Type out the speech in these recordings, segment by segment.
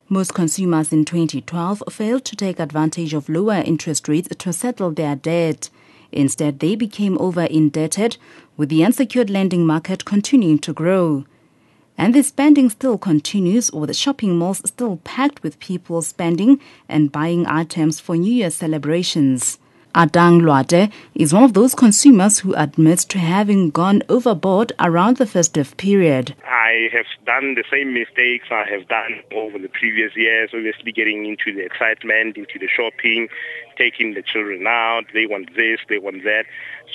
Most consumers in 2012 failed to take advantage of lower interest rates to settle their debt. Instead, they became over-indebted, with the unsecured lending market continuing to grow. And the spending still continues, with shopping malls still packed with people spending and buying items for New Year celebrations. Adang Luate is one of those consumers who admits to having gone overboard around the festive period. I have done the same mistakes I have done over the previous years, obviously getting into the excitement, into the shopping, taking the children out, they want this, they want that.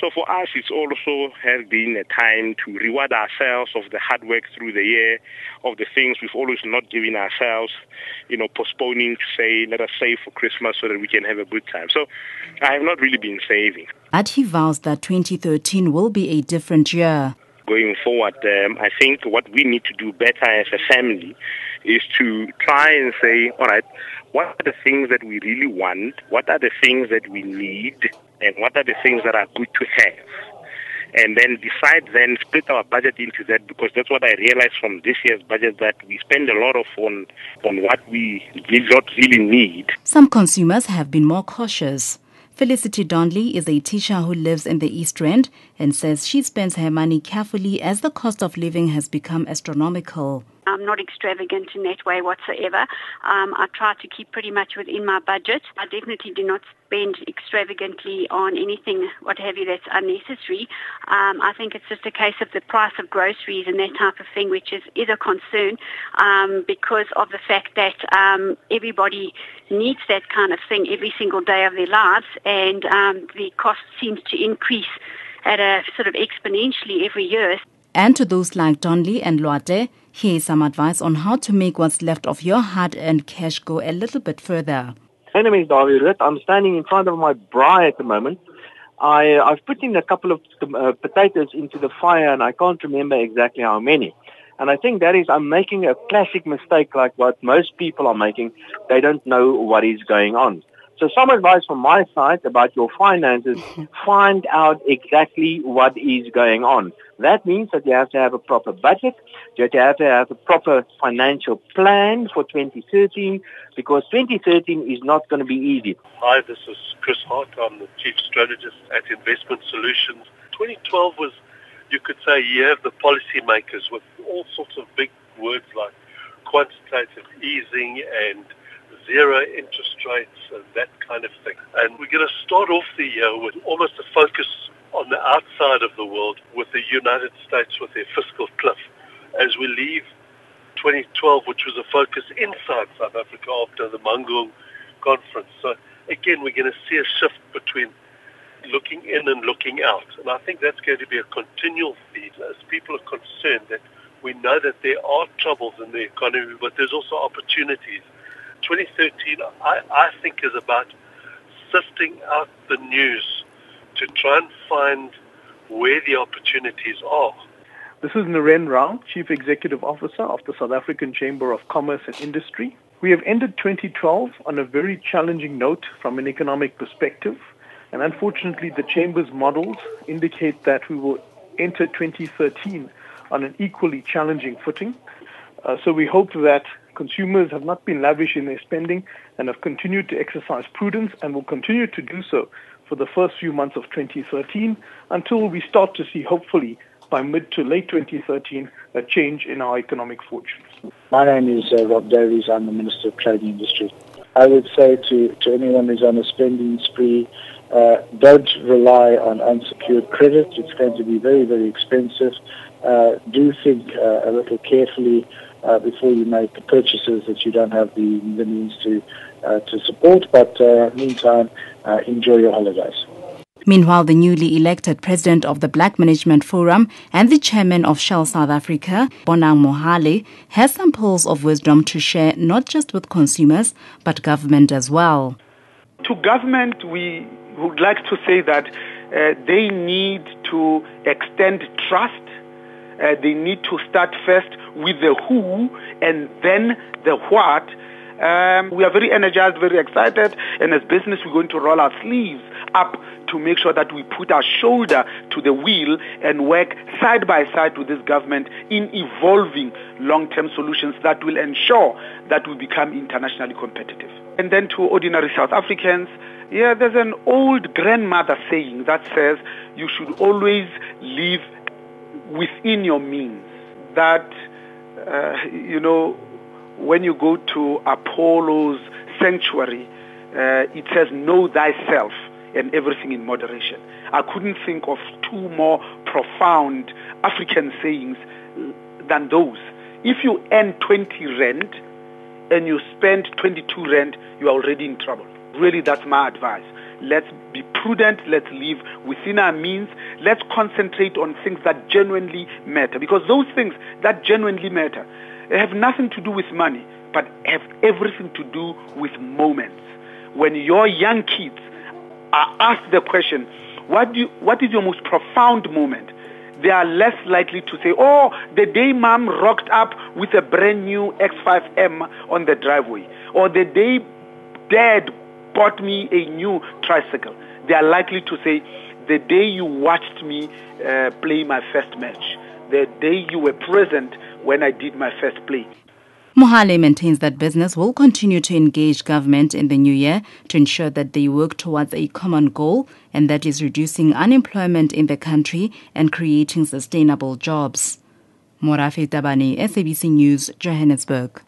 So for us, it's also has been a time to reward ourselves of the hard work through the year, of the things we've always not given ourselves, postponing to say, let us save for Christmas so that we can have a good time. So I have not really been saving. But he vows that 2013 will be a different year. Going forward, I think what we need to do better as a family is to try and say, all right, what are the things that we really want? What are the things that we need? And what are the things that are good to have? And then split our budget into that, because that's what I realized from this year's budget, that we spend a lot on what we did not really need. Some consumers have been more cautious. Felicity Donnelly is a teacher who lives in the East Rand and says she spends her money carefully as the cost of living has become astronomical. I'm not extravagant in that way whatsoever. I try to keep pretty much within my budget. I definitely do not spend extravagantly on anything, what have you, that's unnecessary. I think it's just a case of the price of groceries and that type of thing, which is a concern because of the fact that everybody needs that kind of thing every single day of their lives, and the cost seems to increase at a sort of exponentially every year. And to those like Donnelly and Luate, here is some advice on how to make what's left of your hard-earned cash go a little bit further. My name is David. I'm standing in front of my braai at the moment. I've put in a couple of potatoes into the fire, and I can't remember exactly how many. And I think that is, I'm making a classic mistake like what most people are making. They don't know what is going on. So some advice from my side about your finances, find out exactly what is going on. That means that you have to have a proper budget, you have to have a proper financial plan for 2013, because 2013 is not going to be easy. Hi, this is Chris Hart. I'm the Chief Strategist at Investment Solutions. 2012 was, you could say, a year of the policymakers with all sorts of big words like quantitative easing and zero interest rates and that kind of thing. And we're going to start off the year with almost a focus on the outside of the world, with the United States with their fiscal cliff, as we leave 2012, which was a focus inside South Africa after the Mangung conference. So again, we're going to see a shift between looking in and looking out. And I think that's going to be a continual theme as people are concerned that we know that there are troubles in the economy, but there's also opportunities. 2013, I think, is about sifting out the news to try and find where the opportunities are. This is Naren Rao, Chief Executive Officer of the South African Chamber of Commerce and Industry. We have ended 2012 on a very challenging note from an economic perspective, and unfortunately the Chamber's models indicate that we will enter 2013 on an equally challenging footing. So we hope that consumers have not been lavish in their spending and have continued to exercise prudence and will continue to do so for the first few months of 2013 until we start to see, hopefully, by mid to late 2013, a change in our economic fortunes. My name is Rob Davies. I'm the Minister of Trade and Industry. I would say to anyone who's on a spending spree, don't rely on unsecured credit. It's going to be very, very expensive. Do think a little carefully before you make purchases that you don't have the means to support. But meantime, enjoy your holidays. Meanwhile, the newly elected president of the Black Management Forum and the chairman of Shell South Africa, Bonang Mohale, has some pearls of wisdom to share not just with consumers, but government as well. To government, we would like to say that they need to extend trust. They need to start first with the who and then the what. We are very energized, very excited, and as business we're going to roll our sleeves up to make sure that we put our shoulder to the wheel and work side by side with this government in evolving long-term solutions that will ensure that we become internationally competitive. And then to ordinary South Africans, there's an old grandmother saying that says you should always live within your means. That, when you go to Apollo's sanctuary, it says, know thyself and everything in moderation. I couldn't think of two more profound African sayings than those. If you earn 20 rand and you spend 22 rand, you are already in trouble. Really, that's my advice. Let's be prudent. Let's live within our means. Let's concentrate on things that genuinely matter. Because those things that genuinely matter have nothing to do with money, but have everything to do with moments. When your young kids are asked the question, what is your most profound moment? They are less likely to say, the day mom rocked up with a brand new X5M on the driveway, or the day dad bought me a new tricycle. They are likely to say, the day you watched me play my first match, the day you were present when I did my first play. Mohale maintains that business will continue to engage government in the new year to ensure that they work towards a common goal, and that is reducing unemployment in the country and creating sustainable jobs. Morafe Tabane, SABC News, Johannesburg.